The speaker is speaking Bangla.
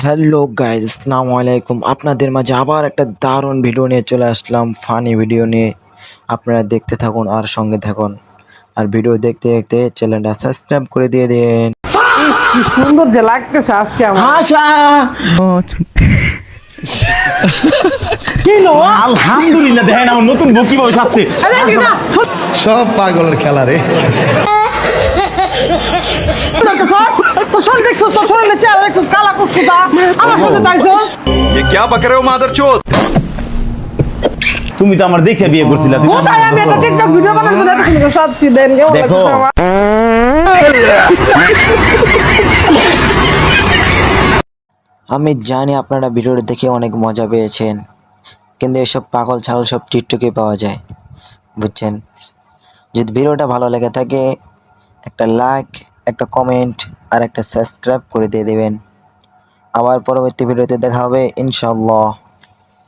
হ্যালো গাইজ, আসসালামু আলাইকুম। আপনাদের মাঝে আবার একটা দারুণ ভিডিও নিয়ে চলে আসলাম, ফানি ভিডিও নিয়ে। আপনারা দেখতে থাকুন আর সঙ্গে থাকুন, আর ভিডিও দেখতে দেখতে চ্যানেলটা সাবস্ক্রাইব করে দিয়ে দিন। ইস, কি সুন্দর যে লাগতেছে আজকে আমার। আশা কি লো? আলহামদুলিল্লাহ, দেখেন আমার নতুন বউ কিভাবে সাজছে। আরে কি না? সব পাগলের খেলা রে। তোর শরীর দেখছস, তোর শরীরে চেহারা দেখছস, কালা কুচকুচা। আমার সাথে দাইছস। ये क्या बक रहे हो मादरचोद? তুমি তো আমার দেখে বিয়ে করছিলা, তুমি কোথায় আমি একটা টিকটক ভিডিও বানাচ্ছি, এটা শুনে সাচ্ছি দেন গে। দেখো। আমি জানি আপনারা ভিডিওটা দেখে অনেক মজা পেয়েছেন, কিন্তু এসব পাগল ছাগল সব টিকটকে পাওয়া যায়, বুঝছেন? যদি ভিডিওটা ভালো লেগে থাকে একটা লাইক, একটা কমেন্ট আর একটা সাবস্ক্রাইব করে দিয়ে দেবেন। আবার পরবর্তী ভিডিওতে দেখা হবে ইনশাআল্লাহ।